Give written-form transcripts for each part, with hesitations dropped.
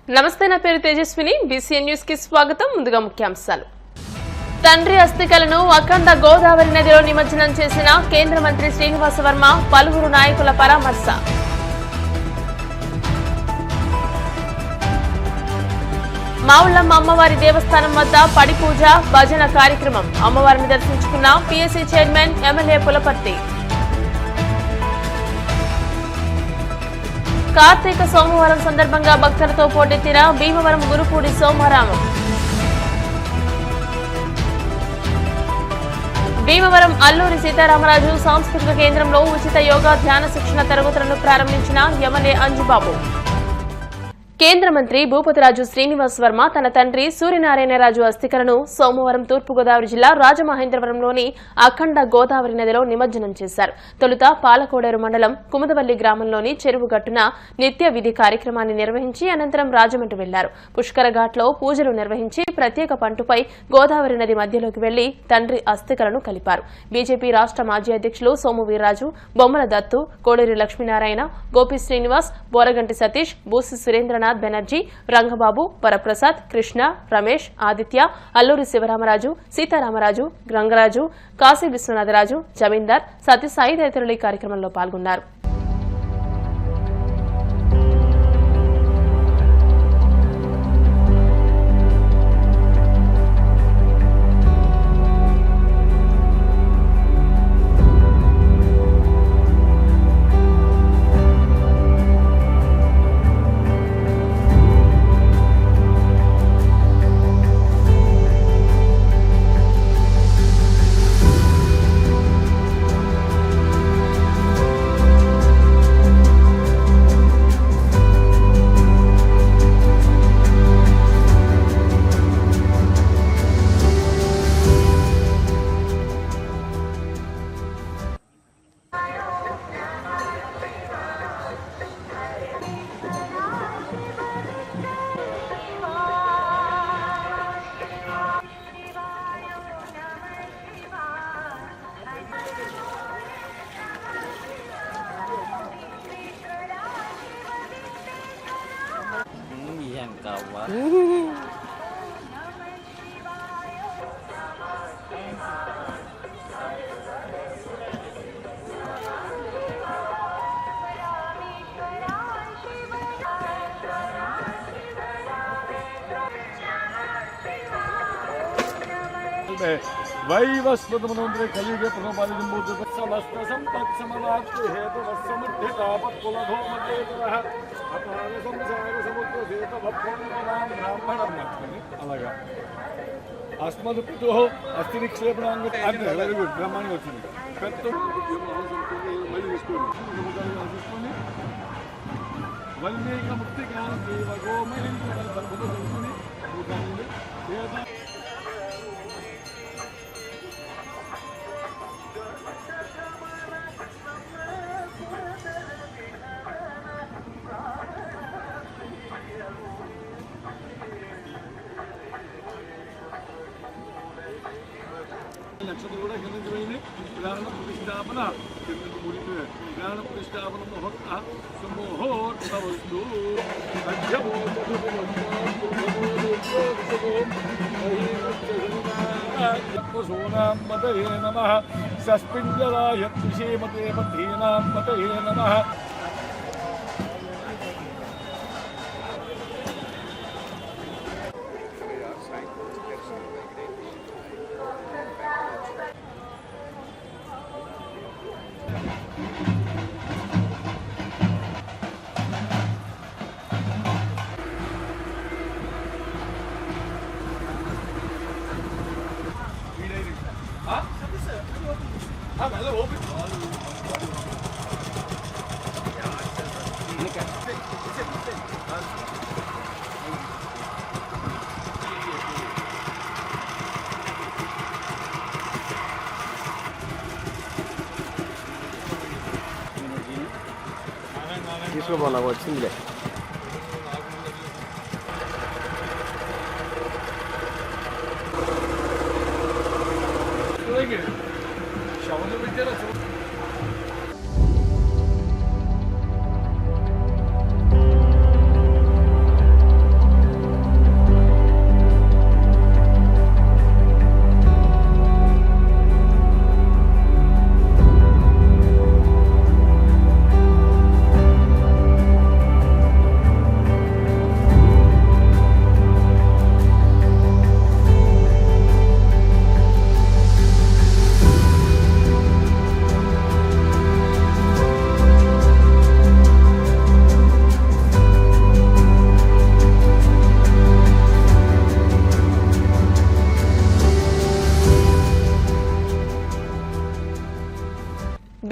నమస్తే, నా పేరు తేజస్విని. బీసీఎన్ న్యూస్ కి స్వాగతం. ముందుగా ముఖ్యాంశాలు. తండ్రి అస్థికలను అఖండ గోదావరి నదిలో నిమజ్జనం చేసిన కేంద్ర మంత్రి శ్రీనివాస వర్మ, పలువురు నాయకుల పరామర్శ. మావుళ్లమ్మ అమ్మవారి దేవస్థానం వద్ద పడి పూజ, భజన కార్యక్రమం. అమ్మవారిని దర్శించుకున్న పీఎస్సీ చైర్మన్ ఎమ్మెల్యే పులపర్తి. కార్తీక సోమవారం సందర్భంగా భక్తులతో పోటెత్తిన భీమవరం గురుపూడి సోమారామం. భీమవరం అల్లూరి సీతారామరాజు సాంస్కృతిక కేంద్రంలో ఉచిత యోగా ధ్యాన శిక్షణ తరగతులను ప్రారంభించిన ఎమ్మెల్యే అంజుబాబు. కేంద్ర మంత్రి భూపతిరాజు శ్రీనివాస్ వర్మ తన తండ్రి సూర్యనారాయణరాజు అస్థికలను సోమవారం తూర్పుగోదావరి జిల్లా రాజమహేంద్రవరంలోని అఖండ గోదావరి నదిలో నిమజ్జనం చేశారు. తొలుత పాలకోడేరు మండలం కుముదవల్లి గ్రామంలోని చెరువు గట్టున నిత్య విధి కార్యక్రమాన్ని నిర్వహించి అనంతరం రాజమండ్రి వెళ్లారు. పుష్కర ఘాట్లో పూజలు నిర్వహించి ప్రత్యేక పంటుపై గోదావరి నది మధ్యలోకి వెళ్లి తండ్రి అస్థికలను కలిపారు. బీజేపీ రాష్ట మాజీ అధ్యక్షులు సోము వీర్రాజు, బొమ్మల దత్తు, కోడేరు లక్ష్మీనారాయణ, గోపి శ్రీనివాస్, బోరగంటి సతీష్, బూసి సురేంద్రనాథ్ బెనర్జీ, రంగబాబు, వరప్రసాద్, కృష్ణ, రమేష్, ఆదిత్య, అల్లూరి శివరామరాజు, సీతారామరాజు, రంగరాజు, కాశీ విశ్వనాథరాజు, జమీందార్, సత్యసాయి తదితరులు ఈ కార్యక్రమంలో పాల్గొన్నారు. वैवस्वतमनोन्द्रे कलियुगे प्रथमपादिजम्बूद्रुत समस्त सम्पत्समवाप्ति हेतुवस्समुद्धितापत्कुलधो मध्येतरः अपार संसार समुद्र सेतभक्तानां ब्राह्मणं అలాగా अस्मद्पितुः अस्ति निक्षेपणांग అంటే వెరీ గుడ్ బ్రహ్మాండంగా వచ్చింది పెద్ద మళ్ళీ తీసుకోండి వల్మీక ముక్తి జ్ఞానం దేవ గోమయం బంధుత తెలుసుకుని నక్షత్రం కూడా కిందించబడింది. ప్రాణ ప్రతిష్టాపన ప్రాణ ప్రతిష్టాపన ముహూర్త సుముహూర్తవస్తు సోనాం మతయే నమః సస్పింజరాయ త్రిషేమతే మధీనాం మతయే నమః. తీసుకోపోనా వచ్చిందిలే. శవన విద్యలో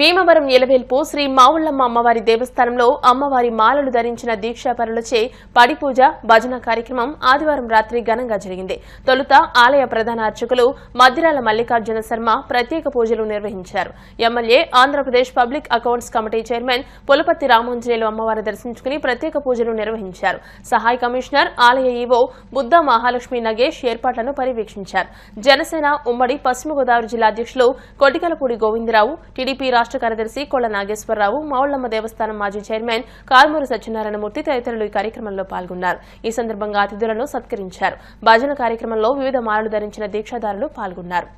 భీమవరం ఎలవేల్పు శ్రీ మావుళ్లమ్మ అమ్మవారి దేవస్థానంలో అమ్మవారి మాలలు ధరించిన దీక్షాపరులచే పడిపూజ భజన కార్యక్రమం ఆదివారం రాత్రి ఘనంగా జరిగింది. తొలుత ఆలయ ప్రధాన అర్చకులు మద్దిరాల మల్లికార్జున శర్మ ప్రత్యేక పూజలు నిర్వహించారు. MLA Andhra Pradesh public accounts committee chairman Pulaparthi Ramanjaneyulu అమ్మవారిని దర్శించుకుని ప్రత్యేక పూజలు నిర్వహించారు. సహాయ కమిషనర్ ఆలయ ఈవో బుద్ధ మహాలక్ష్మి నగేష్ ఏర్పాట్లను పర్యవేక్షించారు. జనసేన ఉమ్మడి పశ్చిమ గోదావరి జిల్లా అధ్యక్షులు కొటికలపూడి గోవిందరావు, టీడీపీ రాష్ట్ర కార్యదర్శి కొళ్ల నాగేశ్వరరావు, మావుళ్లమ్మ దేవస్థానం మాజీ చైర్మన్ కారుమూరి సత్యనారాయణమూర్తి తదితరులు ఈ కార్యక్రమంలో పాల్గొన్నారు. ఈ సందర్భంగా అతిథులను సత్కరించారు. భజన కార్యక్రమంలో వివిధ మాలలు ధరించిన దీక్షాదారులు పాల్గొన్నారు.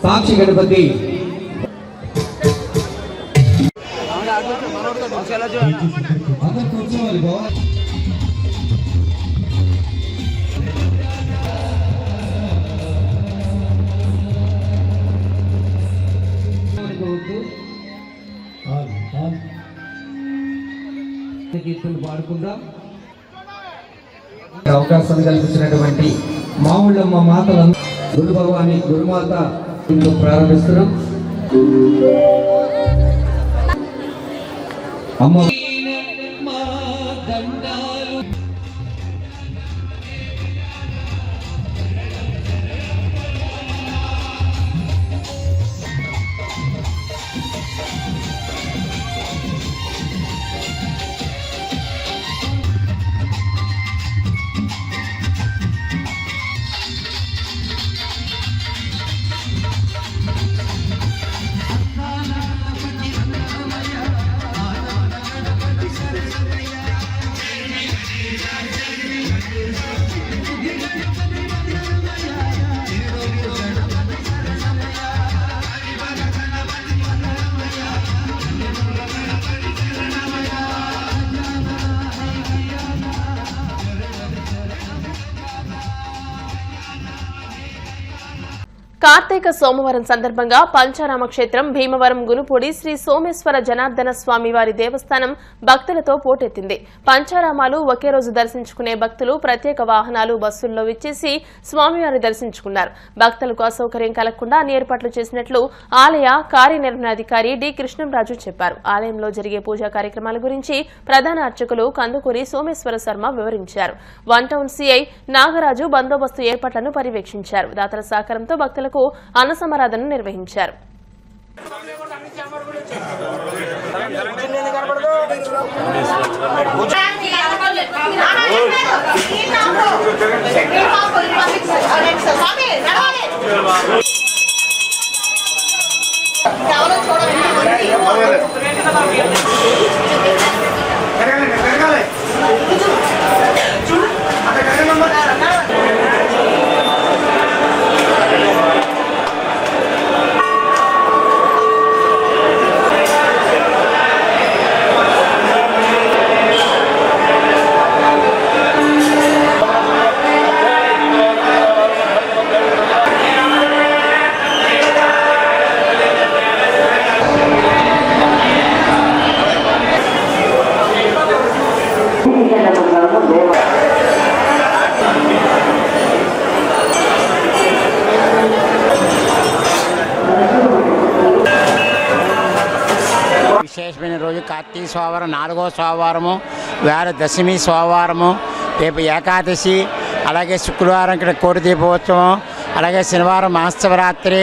సాక్షి గణపతి పాడుకుందాం. అవకాశం కల్పించినటువంటి మావుళ్లమ్మ మాతలందరూ గురు భగవాని గురుమాత ప్రారంభిస్తున్నాం. అమ్మ కార్తీక సోమవారం సందర్భంగా పంచారామ క్షేత్రం భీమవరం గునుపూడి శ్రీ సోమేశ్వర జనార్దన స్వామి వారి దేవస్థానం భక్తులతో పోటెత్తింది. పంచారామాలు ఒకే రోజు దర్శించుకునే భక్తులు ప్రత్యేక వాహనాలు బస్సుల్లో విచ్చేసి స్వామివారిని దర్శించుకున్నారు. భక్తులకు అసౌకర్యం కలగకుండా అన్ని ఏర్పాట్లు చేసినట్లు ఆలయ కార్యనిర్వహణాధికారి డి కృష్ణంరాజు చెప్పారు. ఆలయంలో జరిగే పూజా కార్యక్రమాల గురించి ప్రధాన అర్చకులు కందుకూరి సోమేశ్వర శర్మ వివరించారు. వన్ టౌన్ సిఐ నాగరాజు బందోబస్తు ఏర్పాట్లను పర్యవేక్షించారు. దాతల సహకారంతో భక్తులకు అన్న సమారాధన నిర్వహించారు. విశేషమైన రోజు కార్తీక సోమవారం 4వ సోమవారము, వేళ దశమి సోమవారము, రేపు ఏకాదశి, అలాగే శుక్రవారం ఇక్కడ కోటి దీపోత్సవం, అలాగే శనివారం మహాశివరాత్రి,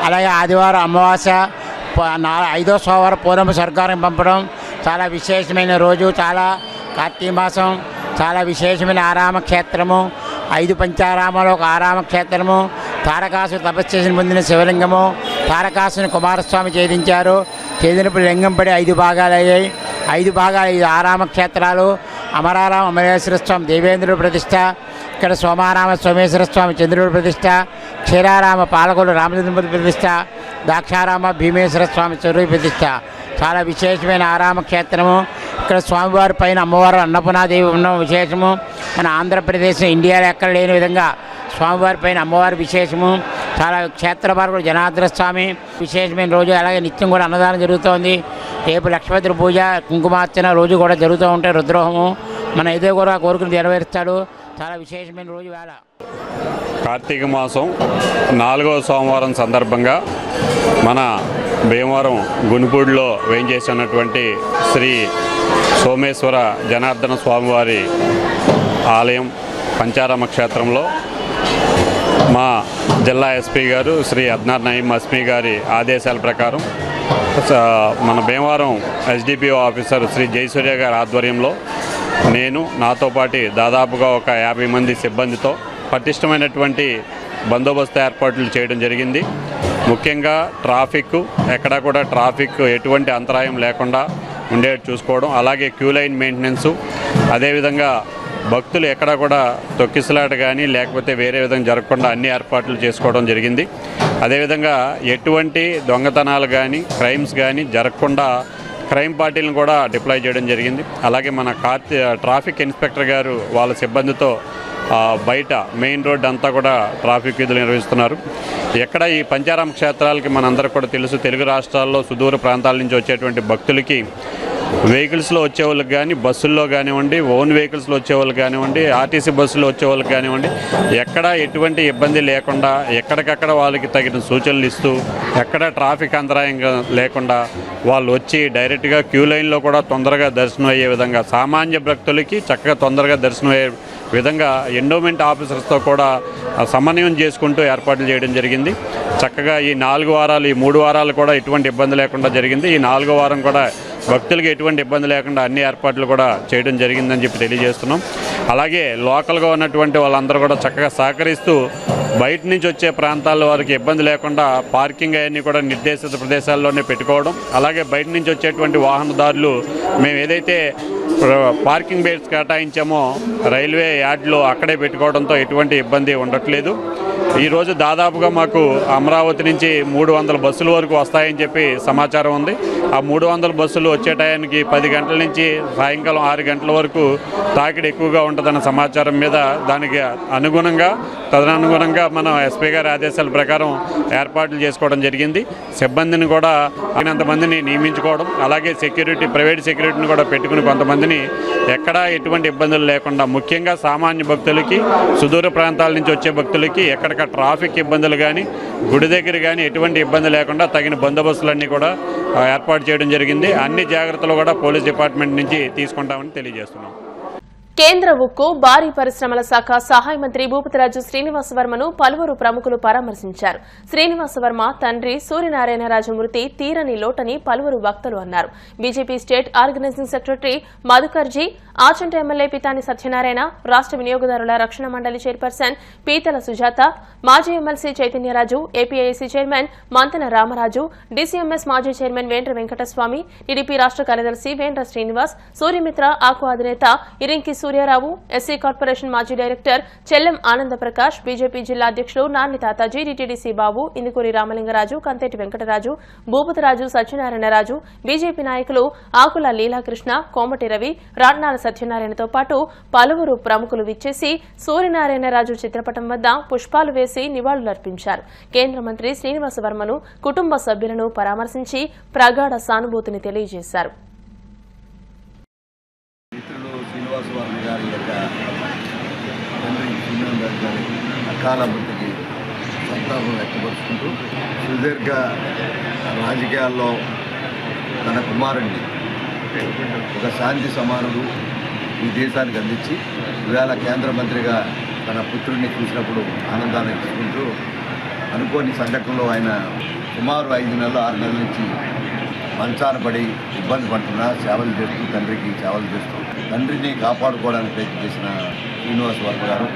అలాగే ఆదివారం అమావాస్య, 5వ సోమవారం పూర్ణమ స్వర్గానికి పంపడం చాలా విశేషమైన రోజు. చాలా కార్తీక మాసం చాలా విశేషమైన ఆరామ క్షేత్రము. 5 పంచారామాలు ఒక ఆరామ క్షేత్రము. తారకాసుని తపస్సు చేసిన పొందిన శివలింగము. తారకాసుని కుమారస్వామి ఛేదించారు. ఛేదినప్పుడు లింగం పడి 5 భాగాలు అయ్యాయి. 5 భాగాలు 5 ఆరామ క్షేత్రాలు. అమరారామ అమరేశ్వర స్వామి దేవేంద్రుడు ప్రతిష్ట, ఇక్కడ సోమారామ సోమేశ్వర స్వామి చంద్రుడు ప్రతిష్ట, క్షీరారామ పాలకొల్లు రామచంద్రమూర్తి ప్రతిష్ట, దాక్షారామ భీమేశ్వర స్వామి చెరువు ప్రతిష్ట. చాలా విశేషమైన ఆరామ క్షేత్రము. ఇక్కడ స్వామివారి పైన అమ్మవారు అన్నపూర్ణాదేవి ఉన్న విశేషము. మన ఆంధ్రప్రదేశ్ ఇండియాలో ఎక్కడ లేని విధంగా స్వామివారి పైన అమ్మవారి విశేషము. చాలా క్షేత్రపాలకుడు జనార్దన స్వామి విశేషమైన రోజు. అలాగే నిత్యం కూడా అన్నదానం జరుగుతోంది. రేపు లక్ష్మీపతి పూజ కుంకుమార్చన రోజు కూడా జరుగుతూ ఉంటాయి. రుద్రోహము మన ఏదో కూడా కోరికలు నెరవేరుస్తాడు. చాలా విశేషమైన రోజు వేళ. కార్తీక మాసం 4వ సోమవారం సందర్భంగా మన భీమవరం గునిపూడిలో వేయించేసినటువంటి శ్రీ సోమేశ్వర జనార్దన స్వామివారి ఆలయం పంచారామ క్షేత్రంలో మా జిల్లా ఎస్పీ గారు శ్రీ అద్నార్ నయీం అస్మీ గారి ఆదేశాల ప్రకారం మన భీమవరం ఎస్డిపిఓ ఆఫీసర్ శ్రీ జయసూర్య గారి ఆధ్వర్యంలో నేను నాతో పాటు దాదాపుగా ఒక 50 మంది సిబ్బందితో పటిష్టమైనటువంటి బందోబస్తు ఏర్పాట్లు చేయడం జరిగింది. ముఖ్యంగా ట్రాఫిక్ ఎక్కడా కూడా ట్రాఫిక్ ఎటువంటి అంతరాయం లేకుండా ఉండేది చూసుకోవడం, అలాగే క్యూ లైన్ మెయింటెనెన్సు, అదేవిధంగా భక్తులు ఎక్కడా కూడా తొక్కిసలాట కానీ లేకపోతే వేరే విధంగా జరగకుండా అన్ని ఏర్పాట్లు చేసుకోవడం జరిగింది. అదేవిధంగా ఎటువంటి దొంగతనాలు కానీ క్రైమ్స్ కానీ జరగకుండా క్రైమ్ పార్టీలను కూడా డిప్లాయ్ చేయడం జరిగింది. అలాగే మన ట్రాఫిక్ ఇన్స్పెక్టర్ గారు వాళ్ళ సిబ్బందితో బయట మెయిన్ రోడ్ అంతా కూడా ట్రాఫిక్ విధులు నిర్వహిస్తున్నారు. ఎక్కడ ఈ పంచారామ క్షేత్రాలకి మనందరికీ కూడా తెలుసు, తెలుగు రాష్ట్రాల్లో సుదూర ప్రాంతాల నుంచి వచ్చేటువంటి భక్తులకి వెహికల్స్లో వచ్చేవాళ్ళకి కానీ, బస్సుల్లో కానివ్వండి, ఓన్ వెహికల్స్లో వచ్చేవాళ్ళకి కానివ్వండి, ఆర్టీసీ బస్సులో వచ్చేవాళ్ళకి కానివ్వండి, ఎక్కడ ఎటువంటి ఇబ్బంది లేకుండా ఎక్కడికక్కడ వాళ్ళకి తగిన సూచనలు ఇస్తూ ఎక్కడ ట్రాఫిక్ అంతరాయం లేకుండా వాళ్ళు వచ్చి డైరెక్ట్గా క్యూ లైన్లో కూడా తొందరగా దర్శనం అయ్యే విధంగా, సామాన్య భక్తులకి చక్కగా తొందరగా దర్శనం అయ్యే విధంగా ఎండోమెంట్ ఆఫీసర్స్తో కూడా సమన్వయం చేసుకుంటూ ఏర్పాట్లు చేయడం జరిగింది. చక్కగా ఈ 4 వారాలు, ఈ 3 వారాలు కూడా ఎటువంటి ఇబ్బంది లేకుండా జరిగింది. ఈ 4వ వారం కూడా భక్తులకి ఎటువంటి ఇబ్బంది లేకుండా అన్ని ఏర్పాట్లు కూడా చేయడం జరిగిందని చెప్పి తెలియజేస్తున్నాం. అలాగే లోకల్గా ఉన్నటువంటి వాళ్ళందరూ కూడా చక్కగా సహకరిస్తూ బయట నుంచి వచ్చే ప్రాంతాల్లో వారికి ఇబ్బంది లేకుండా పార్కింగ్ అవన్నీ కూడా నిర్దేశిత ప్రదేశాల్లోనే పెట్టుకోవడం, అలాగే బయట నుంచి వచ్చేటువంటి వాహనదారులు మేము ఏదైతే పార్కింగ్ బేస్ కేటాయించామో రైల్వే యార్డ్లో అక్కడే పెట్టుకోవడంతో ఎటువంటి ఇబ్బంది ఉండట్లేదు. ఈరోజు దాదాపుగా మాకు అమరావతి నుంచి 300 బస్సుల వరకు వస్తాయని చెప్పి సమాచారం ఉంది. ఆ 300 బస్సులు వచ్చే టయానికి 10 గంటల నుంచి సాయంకాలం 6 గంటల వరకు తాకిడి ఎక్కువగా ఉంటుందన్న సమాచారం మీద దానికి తదనుగుణంగా మనం ఎస్పీ గారి ఆదేశాల ప్రకారం ఏర్పాట్లు చేసుకోవడం జరిగింది. సిబ్బందిని కూడా కొంతమందిని నియమించుకోవడం, అలాగే ప్రైవేట్ సెక్యూరిటీని కూడా పెట్టుకుని కొంతమందిని ఎక్కడా ఎటువంటి ఇబ్బందులు లేకుండా, ముఖ్యంగా సామాన్య భక్తులకి, సుదూర ప్రాంతాల నుంచి వచ్చే భక్తులకి ఎక్కడికక్కడ ట్రాఫిక్ ఇబ్బందులు కానీ, గుడి దగ్గర కానీ ఎటువంటి ఇబ్బంది లేకుండా తగిన బందోబస్తులన్నీ కూడా ఏర్పాటు చేయడం జరిగింది. అన్ని జాగ్రత్తలు కూడా పోలీస్ డిపార్ట్మెంట్ నుంచి తీసుకుంటామని తెలియజేస్తున్నాం. కేంద్ర ఉక్కు, భారీ పరిశ్రమల శాఖ సహాయ మంత్రి భూపతిరాజు శ్రీనివాస వర్మను పలువురు ప్రముఖులు పరామర్శించారు. శ్రీనివాస వర్మ తండ్రి సూర్యనారాయణరాజు మృతి తీరని లోటని పలువురు వక్తలు అన్నారు. BJP state organizing secretary Madhukarji, Achanta MLA Pitani Satyanarayana, రాష్ట వినియోగదారుల రక్షణ మండలి చైర్పర్సన్ పీతల సుజాత, మాజీ MLC Chaitanyaraju, APIC chairman Mantena Ramaraju, DCMS మాజీ చైర్మన్ వేండ్ర వెంకటస్వామి, టీడీపీ రాష్ట కార్యదర్శి వేండ్ర శ్రీనివాస్, సూర్యమిత్ర ఆకు అధినేత ఇరింకి సూర్యారావు, ఎస్సీ కార్పొరేషన్ మాజీ డైరెక్టర్ చెల్లెం ఆనందప్రకాష్, బీజేపీ జిల్లా అధ్యక్షులు నార్ని తాతాజీ, డీటీడీసీ బాబు, ఇందుకూరి రామలింగరాజు, కంతేటి వెంకటరాజు, భూపతిరాజు సత్యనారాయణరాజు, బీజేపీ నాయకులు ఆకుల లీలాకృష్ణ, కోమటి రవి, రాట్నాల సత్యనారాయణతో పాటు పలువురు ప్రముఖులు విచ్చేసి సూర్యనారాయణరాజు చిత్రపటం వద్ద పుష్పాలు వేసి నివాళులర్పించారు. కేంద్ర మంత్రి శ్రీనివాస వర్మను కుటుంబ సభ్యులను పరామర్శించి ప్రగాఢ సానుభూతిని తెలియజేశారు. శ్రీనివాస వర్మ గారి యొక్క తండ్రి శ్రీనివాస గారి అకాల మృతికి సంతాపం వ్యక్తపరుచుకుంటూ సుదీర్ఘ రాజకీయాల్లో తన కుమారుణ్ణి ఒక శాంతి సమానుడు ఈ దేశానికి అందించి ఇవాళ కేంద్ర మంత్రిగా తన పుత్రుడిని చూసినప్పుడు ఆనందాన్ని ఇచ్చుకుంటూ అనుకోని సంఘటనలో ఆయన సుమారు 5 నెలలు 6 నెలల నుంచి మంచాన పడి ఇబ్బంది పడుతున్నా సేవలు చేస్తూ తండ్రికి సేవలు చేస్తూ తండ్రిని కాపాడుకోవడానికి ప్రయత్నం చేసిన శ్రీనివాస వర్మ గారు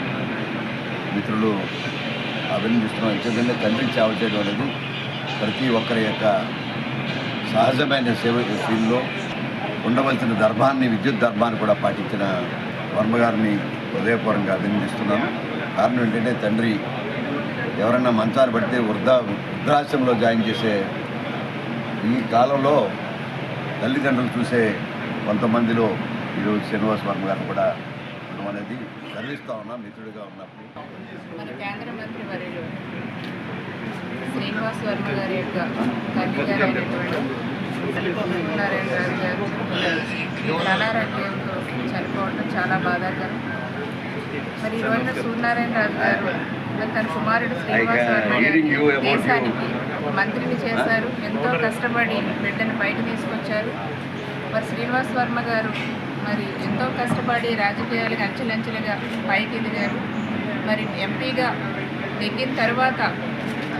మిత్రులు అభినందిస్తున్నాం. ఎందుకంటే తండ్రికి సేవ చేయడం అనేది ప్రతి ఒక్కరి యొక్క సహజమైన శైలిలో ఉండవలసిన ధర్మాన్ని, విద్యుత్ ధర్మాన్ని కూడా పాటించిన వర్మ గారిని హృదయపూర్వకంగా అభినందిస్తున్నాను. కారణం ఏంటంటే తండ్రి ఎవరైనా మంచాలు పడితే వృద్ధాశ్రమంలో జాయిన్ చేసే ఈ కాలంలో తల్లిదండ్రులు చూసే కొంతమందిలో ఈరోజు శ్రీనివాస వర్మ గారు కూడా ఉండడం అనేది గర్విస్తూ ఉన్నాం. మిత్రుడిగా ఉన్నప్పుడు మన కేంద్ర మంత్రి వర్యులు శ్రీనివాస వర్మ గారి యొక్క తండ్రి గారు అయినటువంటి సూర్యనారాయణ రాజు గారు అనారోగ్యంతో చనిపోవడం చాలా బాధాకరం. మరి ఈ రోజున సూర్యనారాయణ రాజు గారు మరి తన కుమారుడు శ్రీనివాస్ వర్మ గారిని దేశానికి మంత్రిని చేశారు. ఎంతో కష్టపడి బిడ్డను బయట తీసుకొచ్చారు. మరి శ్రీనివాస్ వర్మ గారు మరి ఎంతో కష్టపడి రాజకీయాలకు అంచెలంచెలుగా పైకి ఎదిగారు. మరి ఎంపీగా ఎక్కిన తర్వాత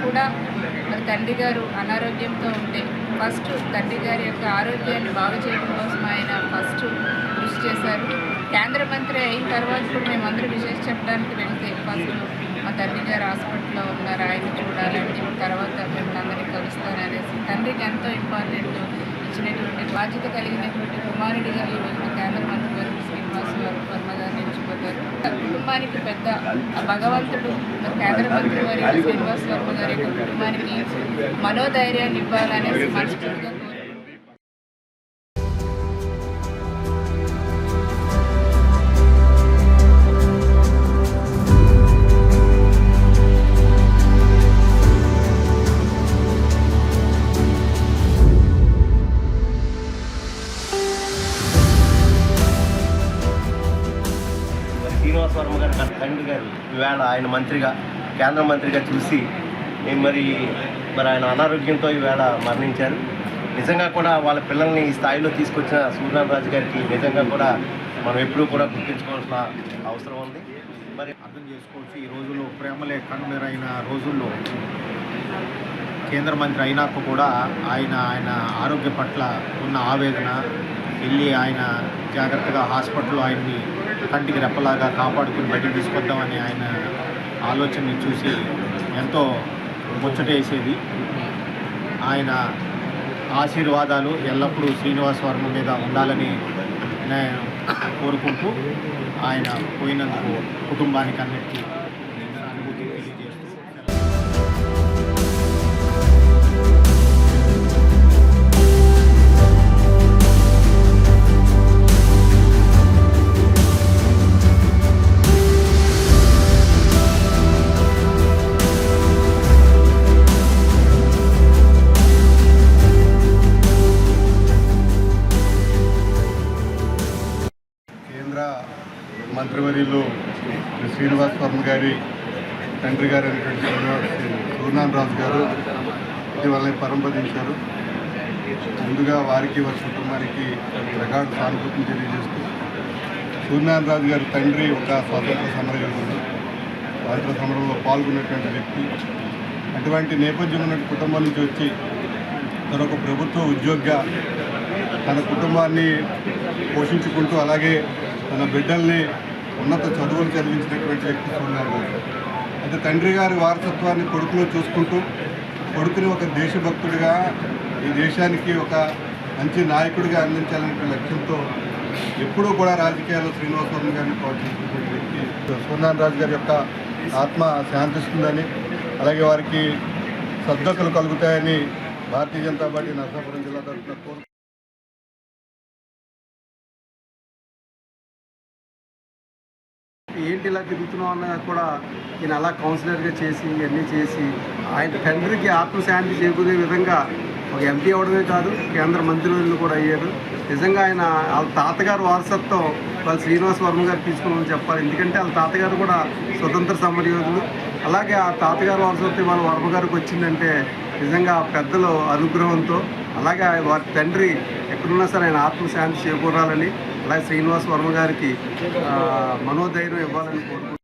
కూడా మరి తండ్రి గారు అనారోగ్యంతో ఉంటే ఫస్ట్ తండ్రి గారి యొక్క ఆరోగ్యాన్ని బాగు చేయడం కోసం ఆయన ఫస్ట్ కృషి చేశారు. కేంద్ర మంత్రి అయిన తర్వాత కూడా మేమందరూ విశేష చెప్పడానికి వెళ్తే ఫస్ట్ మా తండ్రి గారు హాస్పిటల్లో ఉన్నారు, ఆయన చూడాలంటే తర్వాత మిమ్మల్ని అందరినీ కలుస్తాననేసి తండ్రికి ఎంతో ఇంపార్టెంట్ ఇచ్చినటువంటి బాధ్యత కలిగినటువంటి కుమారుడిగా ఈ రోజున కేంద్ర మంత్రి గారు శ్రీనివాస్ వర్మ గారు నిలిచిపోతారు. కుటుంబానికి పెద్ద భగవంతుడు కేంద్ర మంత్రి వారి శ్రీనివాస్ వర్మ గారి యొక్క కుటుంబానికి మనోధైర్యాన్ని ఇవ్వాలనేసి మనస్ఫూర్తిగా కోరుకుంటున్నాను. శ్రీనివాస్ వర్మ గారు తండ్రి గారు ఈవేళ ఆయన మంత్రిగా కేంద్ర మంత్రిగా చూసి మరి ఆయన అనారోగ్యంతో ఈవేళ మరణించారు. నిజంగా కూడా వాళ్ళ పిల్లల్ని ఈ స్థాయిలో తీసుకొచ్చిన సూర్యనారాయణ రాజు గారికి నిజంగా కూడా మనం ఎప్పుడూ కూడా గుర్తించుకోవాల్సిన అవసరం ఉంది. మరి అర్థం చేసుకోవచ్చు. ఈ రోజుల్లో ప్రేమలే కనుమరుగైన రోజుల్లో కేంద్ర మంత్రి అయినాక కూడా ఆయన ఆరోగ్య పట్ల ఉన్న ఆవేదన వెళ్ళి ఆయన జాగ్రత్తగా హాస్పిటల్లో ఆయన్ని కంటికి రెప్పలాగా కాపాడుకుని బయటకు తీసుకొద్దామని ఆయన ఆలోచనని చూసి ఎంతో ముచ్చటేసేది. ఆయన ఆశీర్వాదాలు ఎల్లప్పుడూ శ్రీనివాస్ వర్మ మీద ఉండాలని నేను కోరుకుంటూ ఆయన పోయినందుకు కుటుంబానికి అన్నిటికీ అనుభూతి తెలియజేస్తూ మంత్రివర్యులు శ్రీనివాస్ వర్మ గారి తండ్రి గారు అయినటువంటి సూర్యనారాయణ రాజు గారు ఇటీవల పరంపదించారు. ముందుగా వారికి వారి కుటుంబానికి ప్రగాఢ సానుభూతిని తెలియజేస్తూ, సూర్యనారాయణ రాజు గారి తండ్రి ఒక స్వాతంత్ర సమరయోధుడు, స్వాతంత్ర సమరంలో పాల్గొన్నటువంటి వ్యక్తి. అటువంటి నేపథ్యం ఉన్న కుటుంబం నుంచి వచ్చి మరొక ప్రభుత్వ ఉద్యోగిగా తన కుటుంబాన్ని పోషించుకుంటూ అలాగే తన బిడ్డల్ని ఉన్నత చదువులు చదివించినటువంటి వ్యక్తి సూర్యనారాయణ రాజు. అయితే తండ్రి గారి వారసత్వాన్ని కొడుకులో చూసుకుంటూ కొడుకుని ఒక దేశభక్తుడిగా ఈ దేశానికి ఒక మంచి నాయకుడిగా అందించాలనే లక్ష్యంతో ఎప్పుడూ కూడా రాజకీయాల్లో శ్రీనివాస్ వర్మ గారిని ప్రోత్సహించినటువంటి వ్యక్తి. సూర్యనారాయణ రాజు గారి యొక్క ఆత్మ శాంతిస్తుందని, అలాగే వారికి సద్గతులు కలుగుతాయని భారతీయ జనతా పార్టీ నరసాపురం జిల్లా తరఫున కోరుకుంటున్నాను. ఏంటి ఇలా తిరుగుతున్నాం అన్న కూడా ఈయన అలా కౌన్సిలర్గా చేసి ఇవన్నీ చేసి ఆయన తండ్రికి ఆత్మశాంతి చేకూరే విధంగా ఒక ఎంపీ అవడమే కాదు, కేంద్ర మంత్రివర్యులు కూడా అయ్యారు. నిజంగా ఆయన వాళ్ళ తాతగారు వారసత్వం వాళ్ళ శ్రీనివాస్ వర్మ గారు తీసుకున్నామని చెప్పాలి. ఎందుకంటే వాళ్ళ తాతగారు కూడా స్వతంత్ర సమరయోధులు. అలాగే ఆ తాతగారు వారసత్వం వాళ్ళ వర్మ గారికి వచ్చిందంటే నిజంగా పెద్దల అనుగ్రహంతో, అలాగే వారి తండ్రి ఎక్కడున్నా సరే ఆయన ఆత్మశాంతి చేకూరాలని, అలాగే శ్రీనివాస్ వర్మ గారికి మనోధైర్యం ఇవ్వాలని కోరుకుంటున్నాను.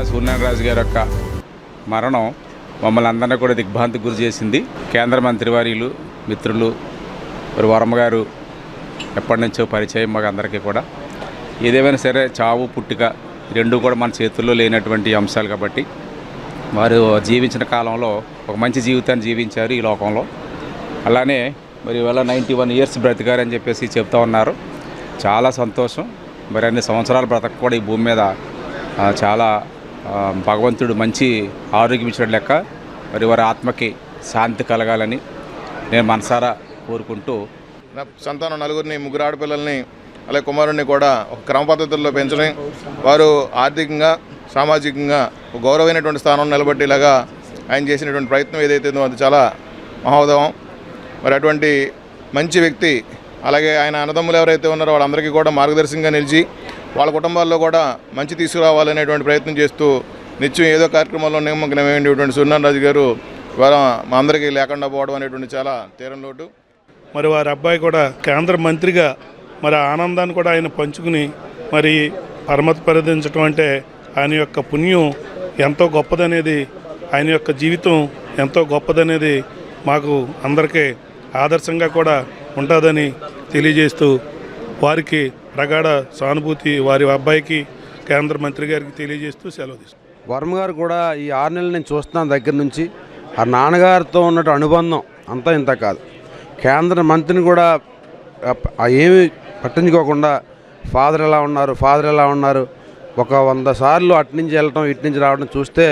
సూర్యనారాయణ రాజు గారి యొక్క మరణం మమ్మల్ని అందరినీ కూడా దిగ్భ్రాంతికి గురి చేసింది. కేంద్ర మంత్రివర్యులు మిత్రులు మరి వర్మ గారు ఎప్పటి నుంచో పరిచయం మాకు అందరికీ కూడా. ఏదేమైనా సరే చావు పుట్టుక రెండూ కూడా మన చేతుల్లో లేనటువంటి అంశాలు కాబట్టి వారు జీవించిన కాలంలో ఒక మంచి జీవితాన్ని జీవించారు ఈ లోకంలో. అలానే మరి ఇవాళ 91 ఇయర్స్ బ్రతికారని చెప్పేసి చెప్తా ఉన్నారు. చాలా సంతోషం. మరి అన్ని సంవత్సరాలు బ్రతక కూడా ఈ భూమి మీద చాలా భగవంతుడు మంచి ఆరోగ్యం ఇచ్చిన లెక్క. మరి వారి ఆత్మకి శాంతి కలగాలని నేను మనసారా కోరుకుంటూ, నా సంతానం 4 ముగ్గురు ఆడపిల్లల్ని అలాగే కుమారుడిని కూడా ఒక క్రమ పద్ధతుల్లో పెంచడం, వారు ఆర్థికంగా సామాజికంగా ఒక గౌరవమైనటువంటి స్థానం నిలబట్టేలాగా ఆయన చేసినటువంటి ప్రయత్నం ఏదైతే ఉందో అది చాలా మహోదయం. మరి అటువంటి మంచి వ్యక్తి, అలాగే ఆయన అన్నదమ్ములు ఎవరైతే ఉన్నారో వాళ్ళందరికీ కూడా మార్గదర్శకంగా నిలిచి వాళ్ళ కుటుంబాల్లో కూడా మంచి తీసుకురావాలనేటువంటి ప్రయత్నం చేస్తూ నిత్యం ఏదో కార్యక్రమాల్లో నిమగ్నమైనటువంటి సూర్యనారాయణ గారు ఇవాళ మా అందరికీ లేకుండా పోవడం అనేటువంటి చాలా తీరం లోటు. మరి వారి అబ్బాయి కూడా కేంద్ర మంత్రిగా మరి ఆనందాన్ని కూడా ఆయన పంచుకుని మరి పరమతి పరిధించడం అంటే ఆయన యొక్క పుణ్యం ఎంతో గొప్పదనేది, ఆయన యొక్క జీవితం ఎంతో గొప్పదనేది మాకు అందరికీ ఆదర్శంగా కూడా ఉంటుందని తెలియజేస్తూ వారికి ప్రగాఢ సానుభూతి వారి అబ్బాయికి కేంద్ర మంత్రి గారికి తెలియజేస్తూ సెలవు తీసుకుంటాం. వర్మ గారు కూడా ఈ 6 నెలలు నేను చూస్తున్నాను దగ్గర నుంచి, ఆ నాన్నగారితో ఉన్న అనుబంధం అంతా ఇంత కాదు. కేంద్ర మంత్రిని కూడా ఏమి పట్టించుకోకుండా ఫాదర్ ఎలా ఉన్నారు ఒక 100 సార్లు అటు నుంచి వెళ్ళటం ఇటు నుంచి రావడం చూస్తే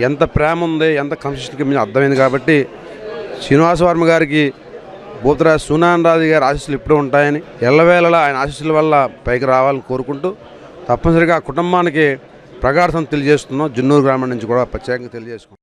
ఎంత ప్రేమ ఉంది, ఎంత కన్సిస్టెంట్గా మీద అర్థమైంది. కాబట్టి శ్రీనివాస వర్మ గారికి భూపతిరాజు సూర్యనారాయణ గారి ఆశీస్సులు ఇప్పుడు ఉంటాయని, ఎల్లవేళలా ఆయన ఆశీస్సుల వల్ల పైకి రావాలని కోరుకుంటూ తప్పనిసరిగా ఆ కుటుంబానికి ప్రగాఢం తెలియజేస్తున్నాం. జున్నూరు గ్రామం నుంచి కూడా ప్రత్యేకంగా తెలియజేసుకుంటాం.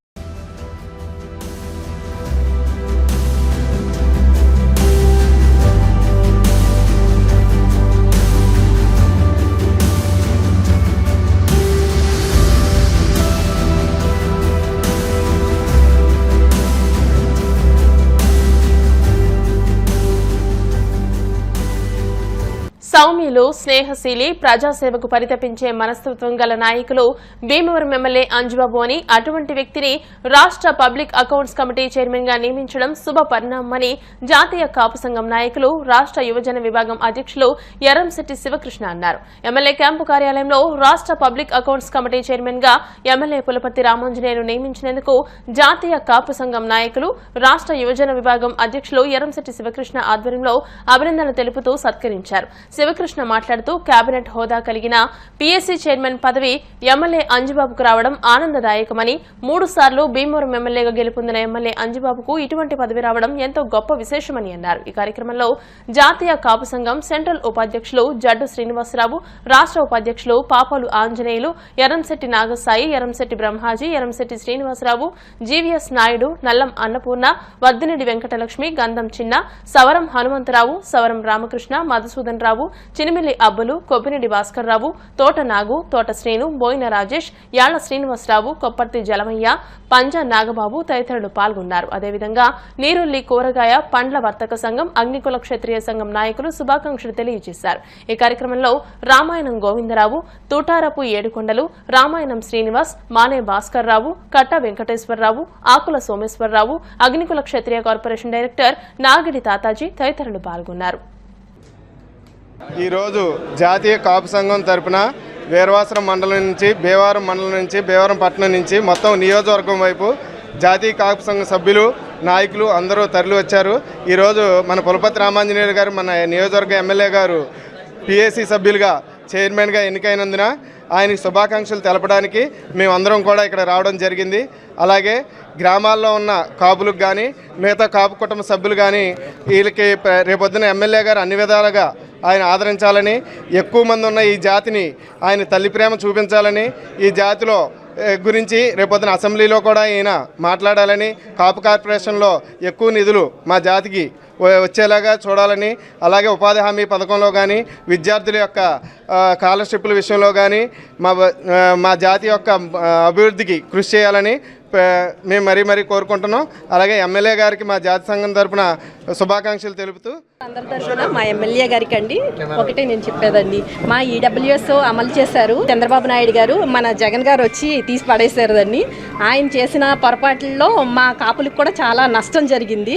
సౌమ్యులు, స్నేహశీలి, ప్రజాసేవకు పరితపించే మనస్తత్వం గల నాయకులు భీమవరం ఎమ్మెల్యే అంజుబాబు అని, అటువంటి వ్యక్తిని రాష్ట్ర పబ్లిక్ అకౌంట్స్ కమిటీ చైర్మన్ గా నియమించడం శుభ పరిణామమని జాతీయ కాపు సంఘం నాయకులు, రాష్ట్ర యువజన విభాగం అధ్యక్షులు ఎర్రంశెట్టి శివకృష్ణ అన్నారు. ఎమ్మెల్యే క్యాంపు కార్యాలయంలో రాష్ట్ర పబ్లిక్ అకౌంట్స్ కమిటీ చైర్మన్ గా ఎమ్మెల్యే పులపర్తి రామాంజనేయులు నియమించినందుకు జాతీయ కాపు సంఘం నాయకులు, రాష్ట్ర యువజన విభాగం అధ్యక్షులు ఎర్రంశెట్టి శివకృష్ణ ఆధ్వర్యంలో అభినందనలు తెలుపుతూ సత్కరించారు. శివకృష్ణ మాట్లాడుతూ కేబినెట్ హోదా కలిగిన పీఎస్సీ చైర్మన్ పదవి ఎమ్మెల్యే అంజుబాబుకు రావడం ఆనందదాయకమని, 3 సార్లు భీమవరం ఎమ్మెల్యేగా గెలుపొందిన ఎమ్మెల్యే అంజుబాబుకు ఇటువంటి పదవి రావడం ఎంతో గొప్ప విశేషమని అన్నారు. ఈ కార్యక్రమంలో జాతీయ కాపు సంఘం సెంట్రల్ ఉపాధ్యక్షులు జడ్డు శ్రీనివాసరావు, రాష్ట్ర ఉపాధ్యక్షులు పాపాలు ఆంజనేయులు, ఎర్రంశెట్టి నాగసాయి, ఎర్రంశెట్టి బ్రహ్మాజీ, ఎర్రంశెట్టి శ్రీనివాసరావు, జీవీఎస్ నాయుడు, నల్లం అన్నపూర్ణ, వద్దినేడి వెంకటలక్ష్మి, గంధం చిన్న, సవరం హనుమంతరావు, సవరం రామకృష్ణ, మధుసూదన్ రావు, చినిమిల్లి అబ్బులు, కొబ్బిరెడ్డి భాస్కర్ రావు, తోట నాగు, తోట శ్రీను, బోయిన రాజేష్, యాళ్ల శ్రీనివాసరావు, కొప్పర్తి జలమయ్య, పంజా నాగబాబు తదితరులు పాల్గొన్నారు. అదేవిధంగా నీరుల్లి కూరగాయ పండ్ల వర్తక సంఘం, అగ్నికుల క్షత్రియ సంఘం నాయకులు శుభాకాంక్షలు తెలియజేశారు. ఈ కార్యక్రమంలో రామాయణం గోవిందరావు, తూటారపు ఏడుకొండలు, రామాయణం శ్రీనివాస్, మానే భాస్కర్ రావు, కట్ట వెంకటేశ్వరరావు, ఆకుల సోమేశ్వరరావు, అగ్నికుల క్షత్రియ కార్పొరేషన్ డైరెక్టర్ నాగిడి తాతాజీ తదితరులు పాల్గొన్నారు. ఈరోజు జాతీయ కాపు సంఘం తరపున వీరవాసరం మండలం నుంచి, భీమవరం మండలం నుంచి, భీమవరం పట్టణం నుంచి మొత్తం నియోజకవర్గం వైపు జాతీయ కాపు సంఘం సభ్యులు, నాయకులు అందరూ తరలి వచ్చారు. ఈరోజు మన పులపర్తి రామాంజనేయులు గారు, మన నియోజకవర్గ ఎమ్మెల్యే గారు పిఎస్సి సభ్యులుగా చైర్మన్గా ఎన్నికైనందున ఆయనకి శుభాకాంక్షలు తెలపడానికి మేమందరం కూడా ఇక్కడ రావడం జరిగింది. అలాగే గ్రామాల్లో ఉన్న కాపులకు కానీ మిగతా కాపు కుటుంబ సభ్యులు కానీ వీళ్ళకి రేపొద్దున ఎమ్మెల్యే గారు అన్ని విధాలుగా ఆయన ఆదరించాలని, ఎక్కువ మంది ఉన్న ఈ జాతిని ఆయన తల్లి ప్రేమ చూపించాలని, ఈ జాతిలో గురించి రేపొద్దున అసెంబ్లీలో కూడా ఈయన మాట్లాడాలని, కాపు కార్పొరేషన్లో ఎక్కువ నిధులు మా జాతికి వచ్చేలాగా చూడాలని, అలాగే ఉపాధి హామీ పథకంలో కానీ, విద్యార్థుల యొక్క స్కాలర్షిప్ల విషయంలో కానీ మా జాతి యొక్క అభివృద్ధికి కృషి చేయాలని మేము మరీ కోరుకుంటున్నాం. అలాగే ఎమ్మెల్యే గారికి మా జాతి సంఘం తరపున శుభాకాంక్షలు తెలుపుతూ అందరి తరఫున మా ఎమ్మెల్యే గారికి అండి ఒకటే నేను చెప్పేదండి, మా ఈడబ్ల్యూఎస్ అమలు చేశారు చంద్రబాబు నాయుడు గారు, మన జగన్ గారు వచ్చి తీసి పడేశారు దాన్ని. ఆయన చేసిన పొరపాట్లలో మా కాపులకు కూడా చాలా నష్టం జరిగింది.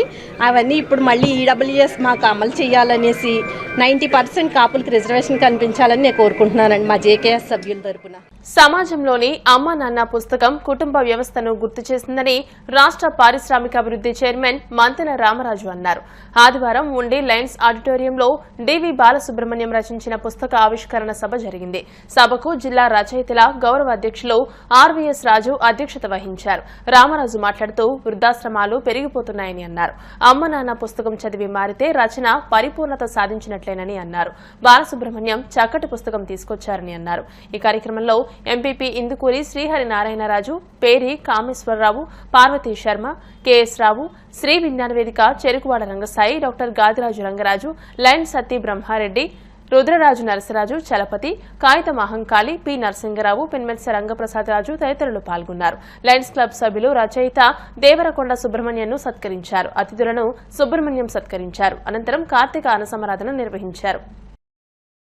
అవన్నీ ఇప్పుడు మళ్ళీ ఈడబ్ల్యూఎస్ మాకు అమలు చేయాలనేసి 90% కాపులకు రిజర్వేషన్ కనిపించాలని నేను కోరుకుంటున్నానండి మా జేకేఎస్ సభ్యుల తరఫున. సమాజంలోని అమ్మ నాన్న పుస్తకం కుటుంబ వ్యవస్థను గుర్తు చేసిందని రాష్ట్ర పారిశ్రామికాభివృద్ధి చైర్మన్ మంతెన రామరాజు అన్నారు. ఆదివారం ఉండి లయన్స్ ఆడిటోరియంలో డివి బాలసుబ్రహ్మణ్యం రచించిన పుస్తక ఆవిష్కరణ సభ జరిగింది. సభకు జిల్లా రచయితల గౌరవ అధ్యక్షులు ఆర్వీఎస్ రాజు అధ్యక్షత వహించారు. రామరాజు మాట్లాడుతూ వృద్ధాశ్రమాలు పెరిగిపోతున్నాయని అన్నారు. అమ్మ నాన్న పుస్తకం చదివి మారితే రచన పరిపూర్ణత సాధించినట్లేనని అన్నారు. బాలసుబ్రహ్మణ్యం చక్కటి పుస్తకం తీసుకొచ్చారని అన్నారు. ఈ కార్యక్రమంలో ఎంపీపీ ఇందుకూరి శ్రీహరి నారాయణరాజు, పేరి కామేశ్వరరావు, పార్వతీ శర్మ, కెఎస్ రావు, శ్రీ విజ్ఞాన వేదిక చెరుకువాడ రంగసాయి, డాక్టర్ గాదిరాజు రంగరాజు, లైన్ సత్తి బ్రహ్మారెడ్డి, రుద్రరాజు నరసరాజు, చలపతి, కాగిత మహంకాళి, పి నరసింగరావు, పెన్మెత్స రంగప్రసాద్ రాజు తదితరులు పాల్గొన్నారు. లయన్స్ క్లబ్ సభ్యులు రచయిత దేవరకొండ సుబ్రహ్మణ్యంను సత్కరించారు. అతిథులను సుబ్రహ్మణ్యం సత్కరించారు. అనంతరం కార్తీక అన్నసమారాధన నిర్వహించారు.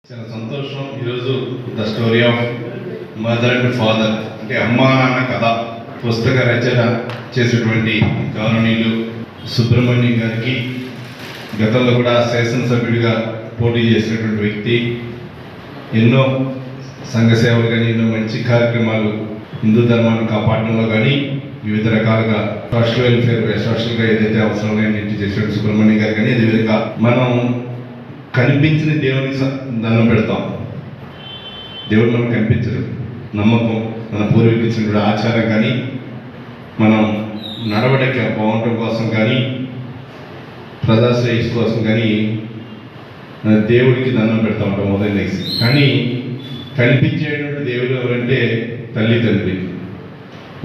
చాలా సంతోషం. ఈరోజు the story of mother and father అంటే అమ్మా నాన్న కథ పుస్తక రచన చేసినటువంటి గౌరవనీయులు సుబ్రహ్మణ్యం గారికి గతంలో కూడా శాసనసభ్యుడిగా పోటీ చేసినటువంటి వ్యక్తి, ఎన్నో సంఘ సేవలు కానీ ఎన్నో మంచి కార్యక్రమాలు హిందూ ధర్మాన్ని కాపాడడంలో కానీ వివిధ రకాలుగా సోషల్ వెల్ఫేర్ సోషల్గా ఏదైతే అవసరమో అన్నింటి చేసినట్టు సుబ్రహ్మణ్యం గారు కానీ అదేవిధంగా మనం కనిపించిన దేవునికి దండం పెడతాం, దేవుడు మనకు కనిపించడు. నమ్మకం మన పూర్వీకులు ఇచ్చినటువంటి ఆచారం కానీ మనం నడవడిక బాగుండటం కోసం కానీ ప్రజాశ్రేయస్ కోసం కానీ దేవుడికి దండం పెడతా ఉంటాం ఉదయం లేసి. కానీ కనిపించేటువంటి దేవుడు ఎవరంటే తల్లి తండ్రి,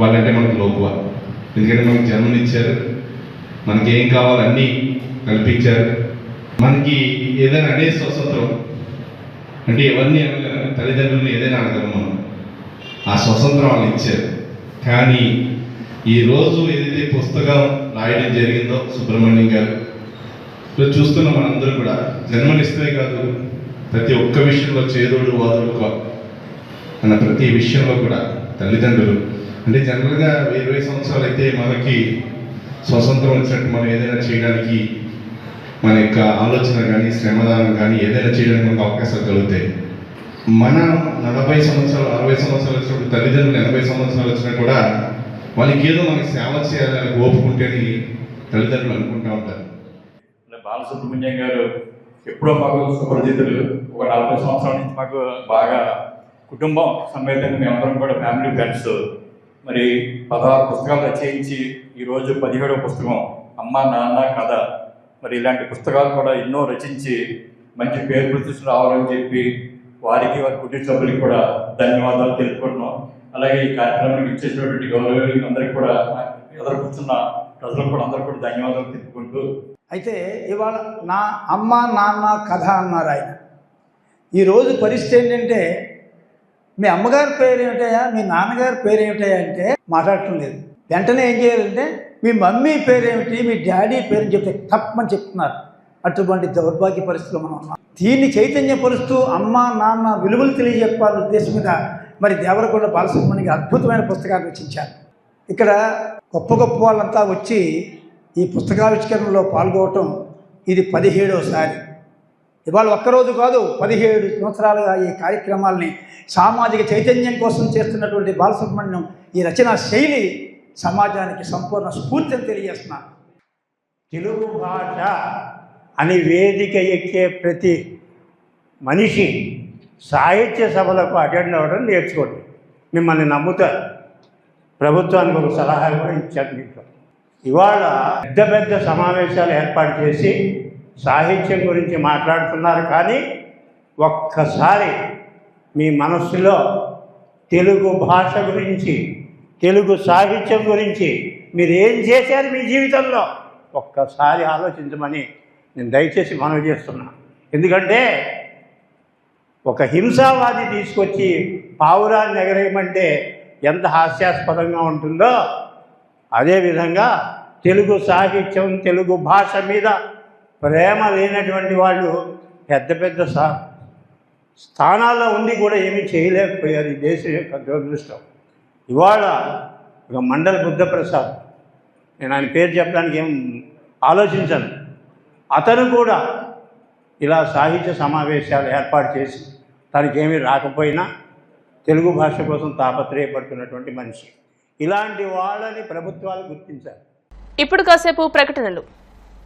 వాళ్ళంటే మనకు లోకువ. ఎందుకంటే మనకు జన్మనిచ్చారు, మనకి ఏం కావాలో అన్నీ కల్పించారు. మనకి ఏదైనా అనే స్వతంత్రం అంటే ఎవరిని అనగలం, తల్లిదండ్రులను ఏదైనా అనగలం మనం, ఆ స్వతంత్రం వాళ్ళు ఇచ్చారు. కానీ ఈరోజు ఏదైతే పుస్తకం రాయడం జరిగిందో సుబ్రహ్మణ్యం గారు చూస్తున్న మనందరూ కూడా జన్మనిస్తే కాదు ప్రతి ఒక్క విషయంలో చేదోడు వాదుడు అన్న ప్రతి విషయంలో కూడా తల్లిదండ్రులు అంటే జనరల్గా 20 సంవత్సరాలు అయితే మనకి స్వతంత్రం వచ్చినట్టు మనం ఏదైనా చేయడానికి మన యొక్క ఆలోచన కానీ శ్రమదానం కానీ ఏదైనా చేయడానికి మనకు అవకాశాలు కలుగుతాయి. మన 40 సంవత్సరాలు 60 సంవత్సరాలు వచ్చినప్పుడు తల్లిదండ్రులు 80 సంవత్సరాలు వచ్చినా కూడా వాళ్ళకి ఏదో మనకి సేవ చేయాలని ఓపుకుంటేని తల్లిదండ్రులు అనుకుంటూ ఉంటారు. బాలసుబ్రహ్మణ్యం గారు ఎప్పుడో మాకు సుపరిచితులు. ఒక 40 సంవత్సరాల నుంచి మాకు బాగా కుటుంబం సమేతంగా మేమందరం కూడా ఫ్యామిలీ ఫ్రెండ్స్. మరి 16 పుస్తకాలు రచయించి ఈరోజు 17వ పుస్తకం అమ్మ నాన్న కథ. మరి ఇలాంటి పుస్తకాలు కూడా ఎన్నో రచించి మంచి పేరు ప్రతిష్టలు రావాలని చెప్పి వారికి వారి కుటుంబ సభ్యులకి కూడా ధన్యవాదాలు తెలుపుకుంటున్నాం. అలాగే ఈ కార్యక్రమానికి ఇచ్చేసినటువంటి గౌరవులకి అందరికీ కూడా ఎదురు కూర్చున్న ప్రజలకు కూడా అందరికీ కూడా ధన్యవాదాలు తెలుపుకుంటూ, అయితే ఇవాళ నా అమ్మ నాన్న కథ అన్నారు ఆయన. ఈరోజు పరిస్థితి ఏంటంటే మీ అమ్మగారి పేరు ఏమిటాయా, మీ నాన్నగారి పేరు ఏమిటాయా అంటే మాట్లాడటం లేదు. వెంటనే ఏం చేయాలంటే మీ మమ్మీ పేరేమిటి, మీ డాడీ పేరు చెప్తే తప్పని చెప్తున్నారు. అటువంటి దౌర్భాగ్య పరిస్థితులు మనం ఉన్నాం. దీన్ని చైతన్యపరుస్తూ అమ్మ నాన్న విలువలు తెలియజెప్పాలనే ఉద్దేశం మీద మరి దేవరకొండ బాలసుబ్రహ్మణ్యం అద్భుతమైన పుస్తకాన్ని రచించారు. ఇక్కడ గొప్ప గొప్ప వాళ్ళంతా వచ్చి ఈ పుస్తకావిష్కరణలో పాల్గొనటం ఇది 17వసారి. ఇవాళ ఒక్కరోజు కాదు 17 సంవత్సరాలుగా ఈ కార్యక్రమాల్ని సామాజిక చైతన్యం కోసం చేస్తున్నటువంటి బాలసుబ్రహ్మణ్యం ఈ రచనా శైలి సమాజానికి సంపూర్ణ స్ఫూర్తిని తెలియజేస్తున్నారు. తెలుగు భాష అని వేదిక ఎక్కే ప్రతి మనిషి సాహిత్య సభలకు అటెండ్ అవ్వడం నేర్చుకోండి. మిమ్మల్ని నమ్ముతారు. ప్రభుత్వానికి ఒక సలహా కూడా ఇచ్చారు. మీకు ఇవాళ పెద్ద పెద్ద సమావేశాలు ఏర్పాటు చేసి సాహిత్యం గురించి మాట్లాడుతున్నారు. కానీ ఒక్కసారి మీ మనస్సులో తెలుగు భాష గురించి, తెలుగు సాహిత్యం గురించి మీరు ఏం చేశారు మీ జీవితంలో ఒక్కసారి ఆలోచించమని నేను దయచేసి మనవి చేస్తున్నా. ఎందుకంటే ఒక హింసావాది తీసుకొచ్చి పావురాన్ని ఎగరేయమంటే ఎంత హాస్యాస్పదంగా ఉంటుందో అదేవిధంగా తెలుగు సాహిత్యం తెలుగు భాష మీద ప్రేమ లేనటువంటి వాళ్ళు పెద్ద పెద్ద స్థానాల్లో ఉండి కూడా ఏమీ చేయలేకపోయారు. ఈ దేశం యొక్క దురదృష్టం. ఇవాళ ఒక మండల్ బుద్ధప్రసాద్, నేను ఆయన పేరు చెప్పడానికి ఏం ఆలోచించను, అతను కూడా ఇలా సాహిత్య సమావేశాలు ఏర్పాటు చేసి తనకేమీ రాకపోయినా తెలుగు భాష కోసం తాపత్రయపడుతున్నటువంటి మనిషి. ఇలాంటి వాళ్ళని ప్రభుత్వాలు గుర్తించాలి. ఇప్పుడు కాసేపు ప్రకటనలు.